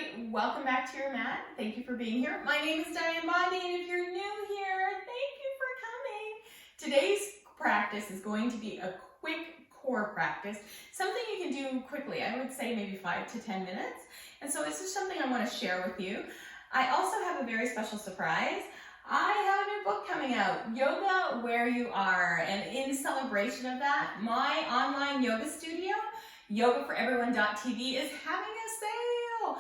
everybody. Welcome back to your mat. Thank you for being here. My name is Diane Bondi, and if you're new here, thank you for coming. Today's practice is going to be a quick core practice, something you can do quickly. I would say maybe 5 to 10 minutes. And so this is something I want to share with you. I also have a very special surprise. I have a new book coming out, Yoga Where You Are, and in celebration of that, my online yoga studio, yogaforeveryone.tv, is having a sale.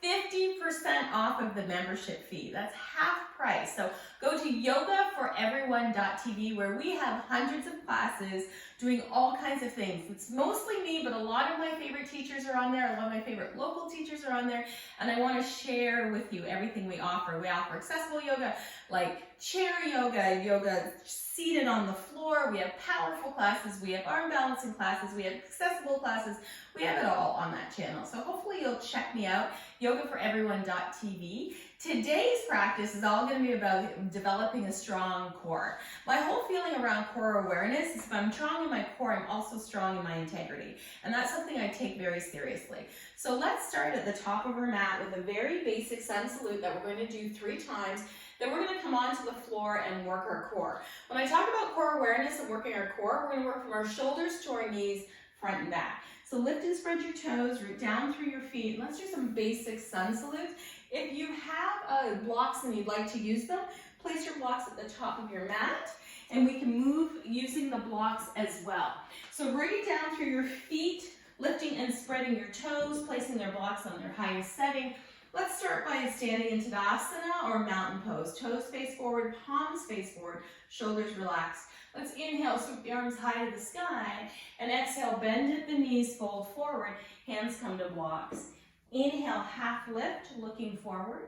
50% off of the membership fee. That's half price. So go to yogaforeveryone.tv, where we have hundreds of classes doing all kinds of things. It's mostly me, but a lot of my favorite teachers are on there. A lot of my favorite local teachers are on there. And I want to share with you everything we offer. We offer accessible yoga, like chair yoga, yoga seated on the floor. We have powerful classes. We have arm balancing classes. We have accessible classes. We have it all on that channel. So hopefully you'll check me out, yogaforeveryone.tv. Today's practice is all going to be about developing a strong core. My whole feeling around core awareness is if I'm strong in my core, I'm also strong in my integrity. And that's something I take very seriously. So let's start at the top of our mat with a very basic sun salute that we're going to do 3 times. Then we're going to come onto the floor and work our core. When I talk about core awareness and working our core, we're going to work from our shoulders to our knees, front and back. So lift and spread your toes, root down through your feet. Let's do some basic sun salutes. If you have blocks and you'd like to use them, place your blocks at the top of your mat, and we can move using the blocks as well. So rooting down through your feet, lifting and spreading your toes, placing their blocks on their highest setting. Let's start by standing in Tadasana or mountain pose. Toes face forward, palms face forward, shoulders relaxed. Let's inhale, sweep the arms high to the sky, and exhale, bend at the knees, fold forward, hands come to blocks. Inhale, half lift, looking forward.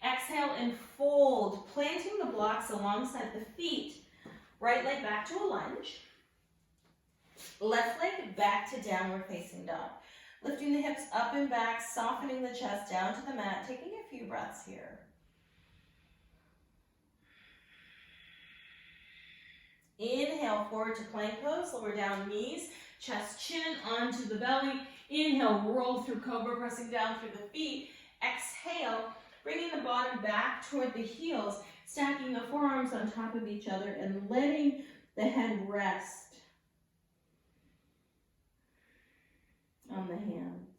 Exhale and fold, planting the blocks alongside the feet. Right leg back to a lunge. Left leg back to downward facing dog. Lifting the hips up and back, softening the chest down to the mat, taking a few breaths here. Inhale, forward to plank pose, lower down knees, chest, chin onto the belly. Inhale, roll through cobra, pressing down through the feet. Exhale, bringing the bottom back toward the heels, stacking the forearms on top of each other and letting the head rest on the hands.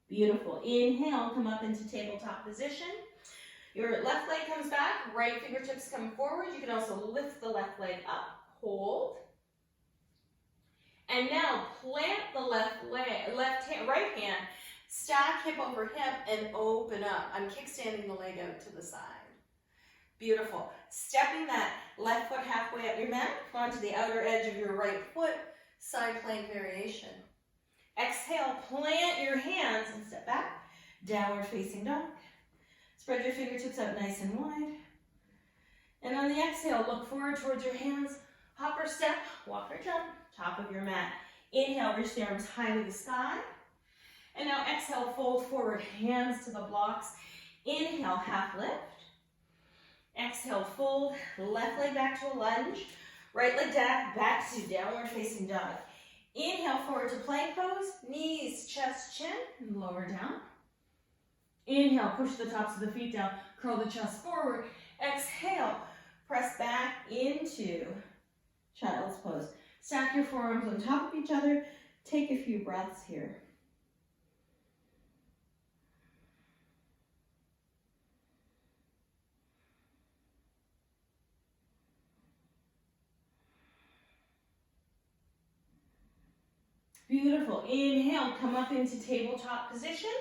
Beautiful. Inhale, come up into tabletop position. Your left leg comes back, right fingertips come forward. You can also lift the left leg up, hold. And now plant the right hand, stack hip over hip and open up. I'm kickstanding the leg out to the side. Beautiful. Stepping that left foot halfway up your mat, onto the outer edge of your right foot, side plank variation. Exhale, plant your hands and step back, downward facing dog. Spread your fingertips out nice and wide. And on the exhale, look forward towards your hands, hop or step, walk or jump, top of your mat. Inhale, reach the arms high to the sky. And now exhale, fold forward, hands to the blocks. Inhale, half lift. Exhale, fold, left leg back to a lunge. Right leg back to downward facing dog. Inhale, forward to plank pose, knees, chest, chin, and lower down. Inhale, push the tops of the feet down, curl the chest forward. Exhale, press back into child's pose. Stack your forearms on top of each other. Take a few breaths here. Beautiful. Inhale, come up into tabletop position.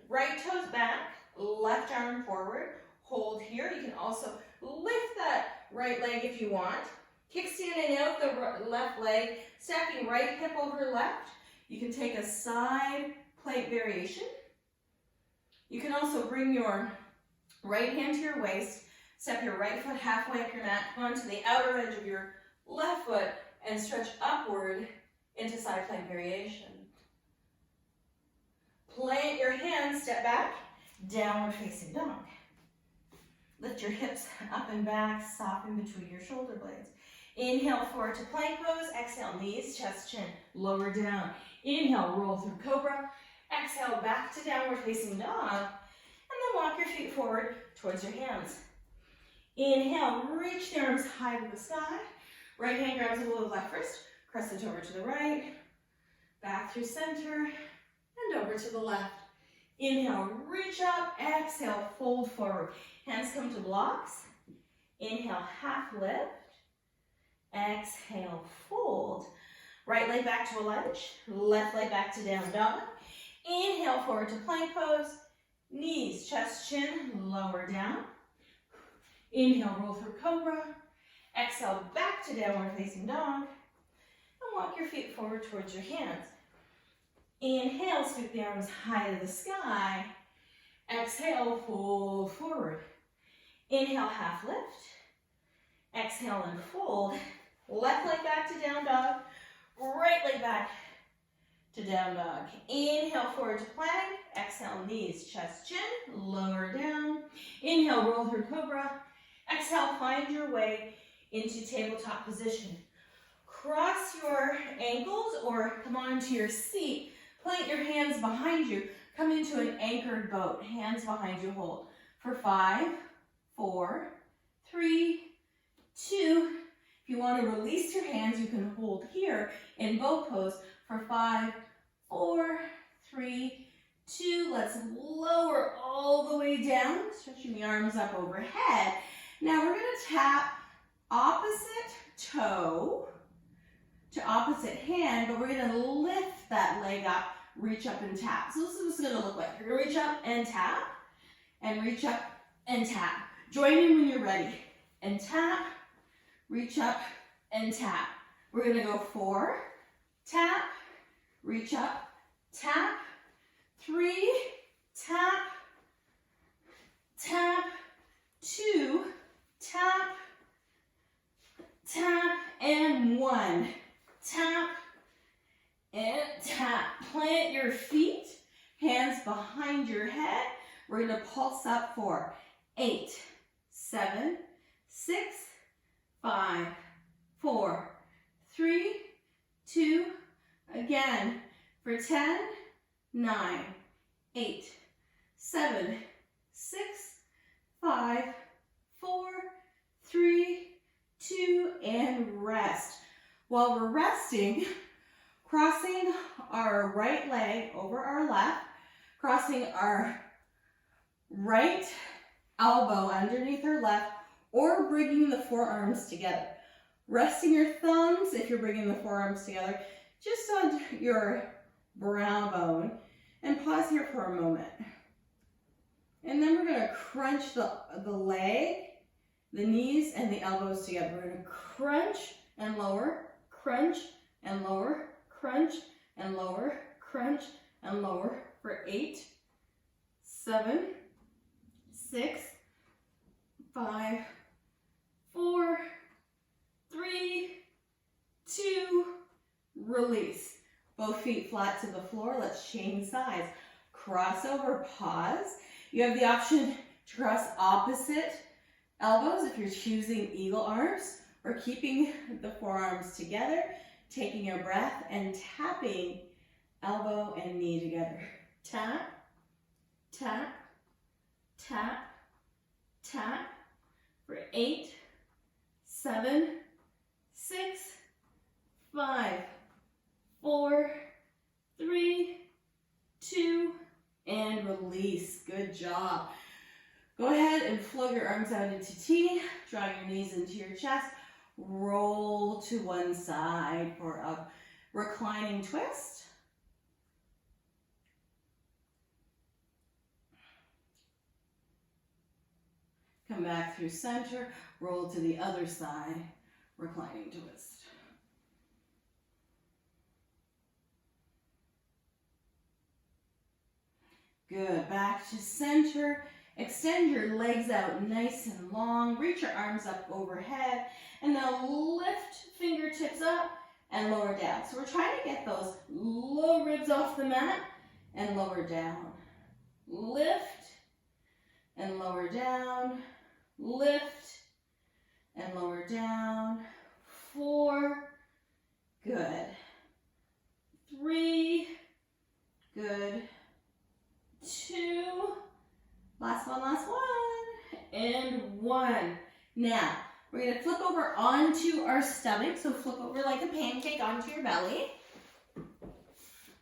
Right toes back, left arm forward. Hold here. You can also lift that right leg if you want. Kickstanding out the left leg, stacking right hip over left. You can take a side plank variation. You can also bring your right hand to your waist, step your right foot halfway up your mat, come onto the outer edge of your left foot, and stretch upward into side plank variation. Plant your hands, step back, downward facing dog. Lift your hips up and back, soften between your shoulder blades. Inhale, forward to plank pose. Exhale, knees, chest, chin, lower down. Inhale, roll through cobra. Exhale, back to downward facing dog. And then walk your feet forward towards your hands. Inhale, reach the arms high to the sky. Right hand grabs the wheel of left wrist. Crescent over to the right. Back through center. And over to the left. Inhale, reach up. Exhale, fold forward. Hands come to blocks. Inhale, half lift. Exhale, fold. Right leg back to a lunge. Left leg back to down dog. Inhale, forward to plank pose. Knees, chest, chin, lower down. Inhale, roll through cobra. Exhale, back to downward facing dog. And walk your feet forward towards your hands. Inhale, scoop the arms high to the sky. Exhale, fold forward. Inhale, half lift. Exhale and fold. Left leg back to down dog. Right leg back to down dog. Inhale, forward to plank. Exhale, knees, chest, chin, lower down. Inhale, roll through cobra. Exhale, find your way into tabletop position. Cross your ankles or come onto your seat. Plant your hands behind you. Come into an anchored boat. Hands behind you, hold. For 5, 4, 3, 2. If you want to release your hands, you can hold here in boat pose for 5, 4, 3, 2. Let's lower all the way down, stretching the arms up overhead. Now we're going to tap opposite toe to opposite hand, but we're going to lift that leg up, reach up and tap. So this is what it's going to look like. You're going to reach up and tap, and reach up and tap. Join in when you're ready. And tap, reach up and tap. We're going to go 4, tap, reach up, tap, 3, tap, tap, 2, tap, tap, and 1. Tap and tap. Plant your feet, hands behind your head. We're going to pulse up for 8, 7, 6, 5, 4, 3, 2, again, for 10, 9, 8, 7, 6, 5, 4, 3, 2, and rest. While we're resting, crossing our right leg over our left, crossing our right elbow underneath our left, or bringing the forearms together. Resting your thumbs, if you're bringing the forearms together, just on your brow bone, and pause here for a moment. And then we're going to crunch the leg, the knees, and the elbows together. We're going to crunch and lower, crunch and lower, crunch and lower, crunch and lower for 8, 7, 6, 5, 4, 3, 2, release. Both feet flat to the floor. Let's change sides. Cross over, pause. You have the option to cross opposite elbows if you're choosing eagle arms, or keeping the forearms together, taking a breath and tapping elbow and knee together. Tap, tap, tap, tap for 8, 7, 6, 5, 4, 3, 2, and release. Good job. Go ahead and float your arms out into T, draw your knees into your chest, roll to one side for a reclining twist. Come back through center, roll to the other side, reclining twist. Good, back to center. Extend your legs out nice and long. Reach your arms up overhead. And now lift fingertips up and lower down. So we're trying to get those low ribs off the mat and lower down. Lift and lower down. Lift and lower down. 4, good. 3, good. 2, last one, and 1. Now, we're going to flip over onto our stomach, so flip over like a pancake onto your belly.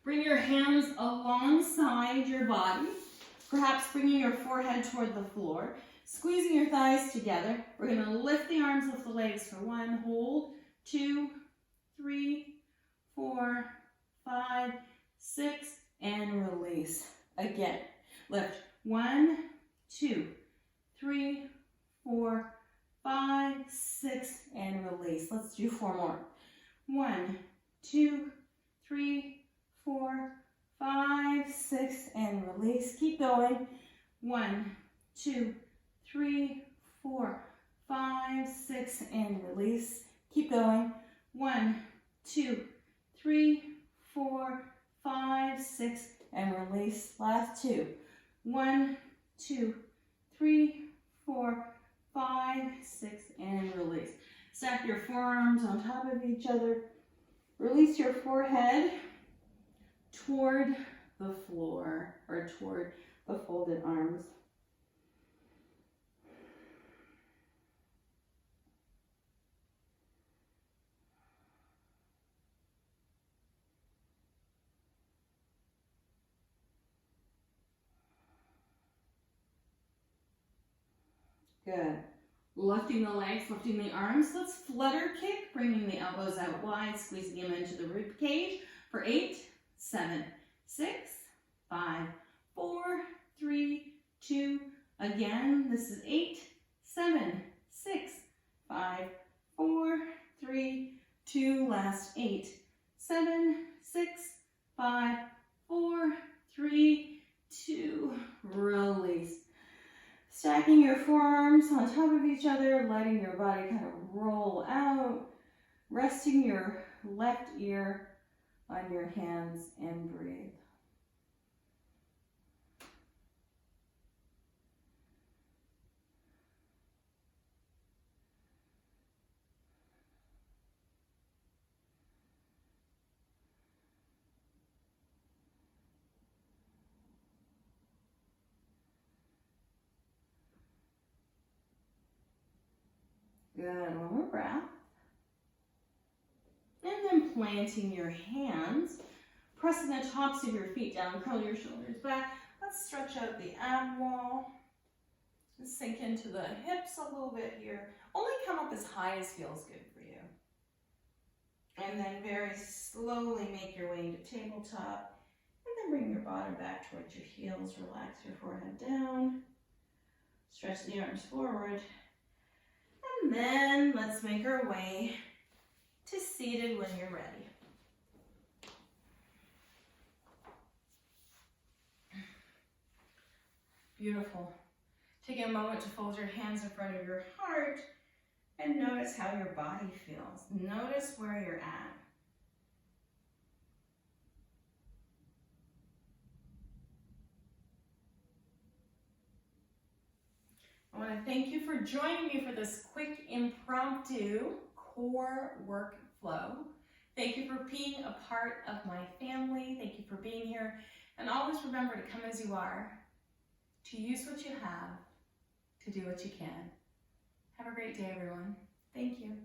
Bring your hands alongside your body, perhaps bringing your forehead toward the floor, squeezing your thighs together. We're going to lift the arms, lift the legs for 1, hold, 2, 3, 4, 5, 6, and release. Again, lift 1, 2, 3, 4, 5, 6, and release. Let's do 4 more. 1, 2, 3, 4, 5, 6, and release. Keep going. 1, 2, 3, 4, 5, 6, and release. Keep going. 1, 2, 3, 4, 5, 6, and release. Last 2. 1, 2, 3, 4, 5, 6, and release. Stack your forearms on top of each other. Release your forehead toward the floor or toward the folded arms. Good. Lifting the legs, lifting the arms. Let's flutter kick, bringing the elbows out wide, squeezing them into the rib cage for 8, 7, 6, 5, 4, 3, 2. Again, this is 8, 7, 6, 5, 4, 3, 2. Last 8, 7, 6, 5, 4, 3, 2. Release. Stacking your forearms on top of each other, letting your body kind of roll out, resting your left ear on your hands, and breathe. Good, one more breath. And then planting your hands, pressing the tops of your feet down, curl your shoulders back. Let's stretch out the ab wall. Let's sink into the hips a little bit here. Only come up as high as feels good for you. And then very slowly make your way into tabletop. And then bring your bottom back towards your heels. Relax your forehead down. Stretch the arms forward. And then let's make our way to seated when you're ready. Beautiful. Take a moment to fold your hands in front of your heart and notice how your body feels. Notice where you're at. I want to thank you for joining me for this quick impromptu core workflow. Thank you for being a part of my family. Thank you for being here. And always remember to come as you are, to use what you have, to do what you can. Have a great day, everyone. Thank you.